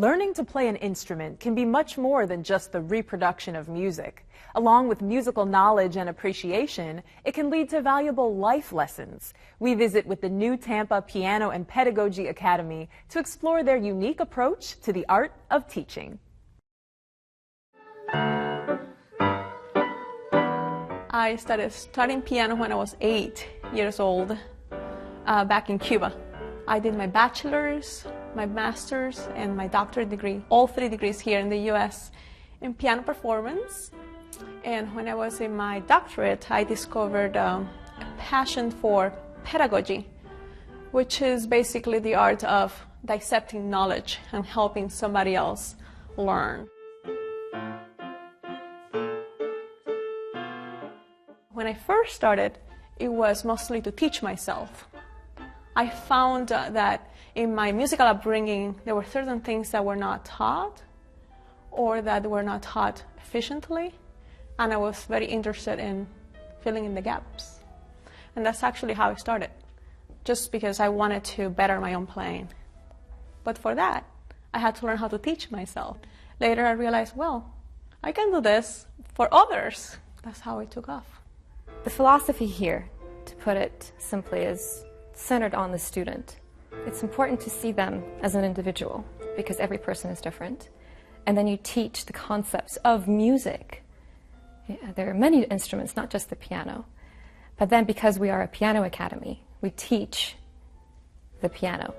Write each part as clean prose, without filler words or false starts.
Learning to play an instrument can be much more than just the reproduction of music. Along with musical knowledge and appreciation, it can lead to valuable life lessons. We visit with the New Tampa Piano and Pedagogy Academy to explore their unique approach to the art of teaching. I started studying piano when I was 8 years old, back in Cuba. I did my bachelor's, my master's, and my doctorate degree, all 3 degrees here in the U.S. in piano performance. And when I was in my doctorate, I discovered a passion for pedagogy, which is basically the art of dissecting knowledge and helping somebody else learn. When I first started, it was mostly to teach myself. I found that in my musical upbringing, there were certain things that were not taught or that were not taught efficiently, and I was very interested in filling in the gaps. And that's actually how I started, just because I wanted to better my own playing. But for that, I had to learn how to teach myself. Later I realized, well, I can do this for others. That's how it took off. The philosophy here, to put it simply, is centered on the student. It's important to see them as an individual because every person is different. And then you teach the concepts of music. There are many instruments, not just the piano. But then because we are a piano academy, we teach the piano.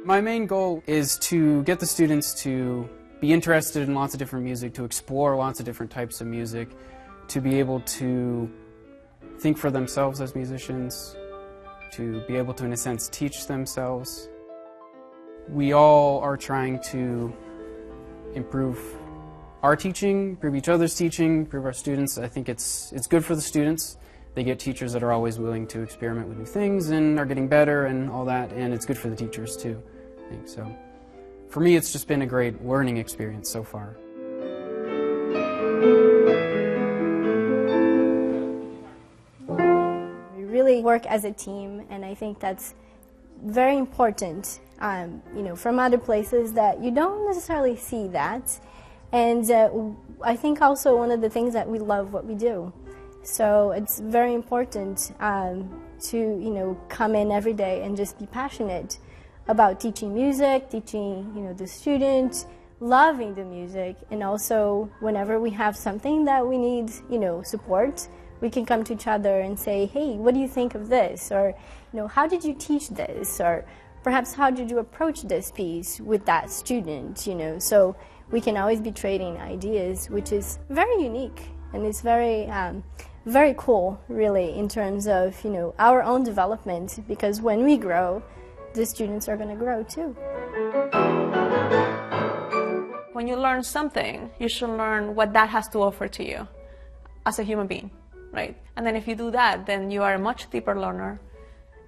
My main goal is to get the students to be interested in lots of different music, to explore lots of different types of music, to be able to think for themselves as musicians, to be able to, in a sense, teach themselves. We all are trying to improve our teaching, improve each other's teaching, improve our students. I think it's good for the students. They get teachers that are always willing to experiment with new things and are getting better and all that, and it's good for the teachers too, I think. So for me, it's just been a great learning experience so far. We really work as a team, and I think that's very important, from other places that you don't necessarily see that. And I think also one of the things that we love what we do. So it's very important to come in every day and just be passionate about teaching music, teaching the students, loving the music, and also whenever we have something that we need support, we can come to each other and say, hey, what do you think of this? Or how did you teach this? Or perhaps how did you approach this piece with that student? So we can always be trading ideas, which is very unique, and it's very very cool, really, in terms of our own development, because when we grow, the students are going to grow too. When you learn something, you should learn what that has to offer to you as a human being, right? And then if you do that, then you are a much deeper learner,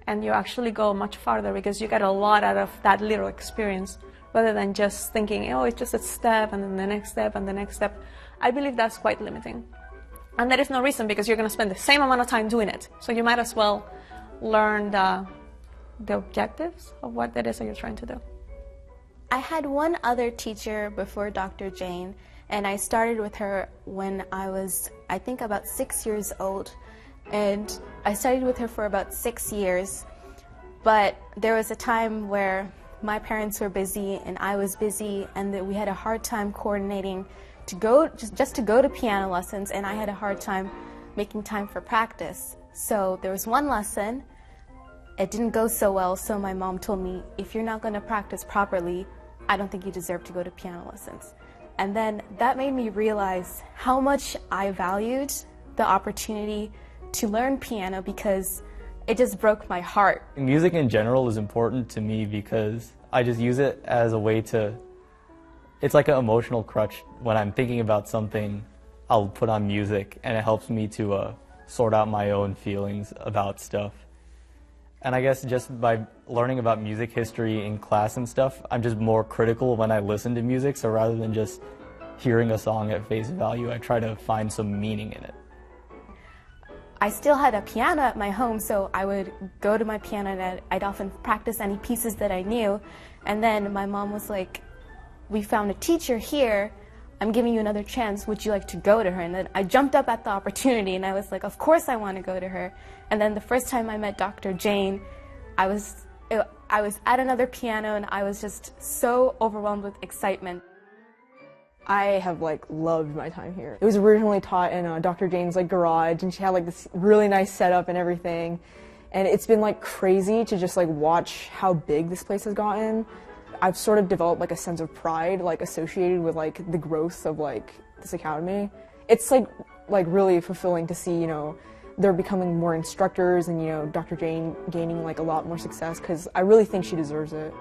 and you actually go much farther because you get a lot out of that little experience, rather than just thinking, oh, it's just a step, and then the next step, and the next step. I believe that's quite limiting. And there is no reason, because you're going to spend the same amount of time doing it. So you might as well learn the objectives of what it is that you're trying to do. I had one other teacher before Dr. Jane, and I started with her when I was, I think, about 6 years old. And I studied with her for about 6 years. But there was a time where my parents were busy and I was busy, and that we had a hard time coordinating to go to piano lessons, and I had a hard time making time for practice. So there was one lesson, it didn't go so well, so my mom told me, if you're not going to practice properly, I don't think you deserve to go to piano lessons. And then that made me realize how much I valued the opportunity to learn piano, because it just broke my heart. Music in general is important to me because I just use it as a way to, it's like an emotional crutch. When I'm thinking about something, I'll put on music, and it helps me to sort out my own feelings about stuff. And I guess just by learning about music history in class and stuff, I'm just more critical when I listen to music, so rather than just hearing a song at face value, I try to find some meaning in it. I still had a piano at my home, so I would go to my piano and I'd often practice any pieces that I knew. And then my mom was like, "We found a teacher here. I'm giving you another chance. Would you like to go to her?" And then I jumped up at the opportunity and I was like, of course I want to go to her. And then the first time I met Dr. Jane, I was at another piano and I was just so overwhelmed with excitement. I have loved my time here. It was originally taught in Dr. Jane's garage, and she had this really nice setup and everything. And it's been crazy to just watch how big this place has gotten. I've sort of developed a sense of pride associated with the growth of this academy. It's really fulfilling to see, they're becoming more instructors and Dr. Jane gaining a lot more success, because I really think she deserves it.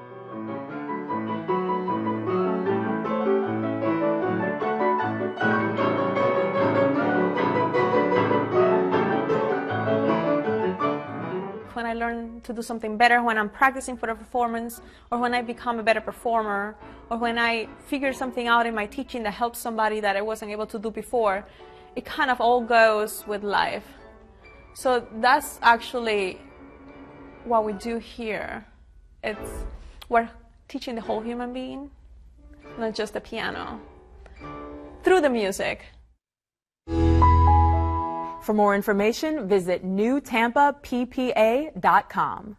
When I learn to do something better, when I'm practicing for a performance, or when I become a better performer, or when I figure something out in my teaching that helps somebody that I wasn't able to do before, it kind of all goes with life. So that's actually what we do here. We're teaching the whole human being, not just the piano, through the music. For more information, visit newtampappa.com.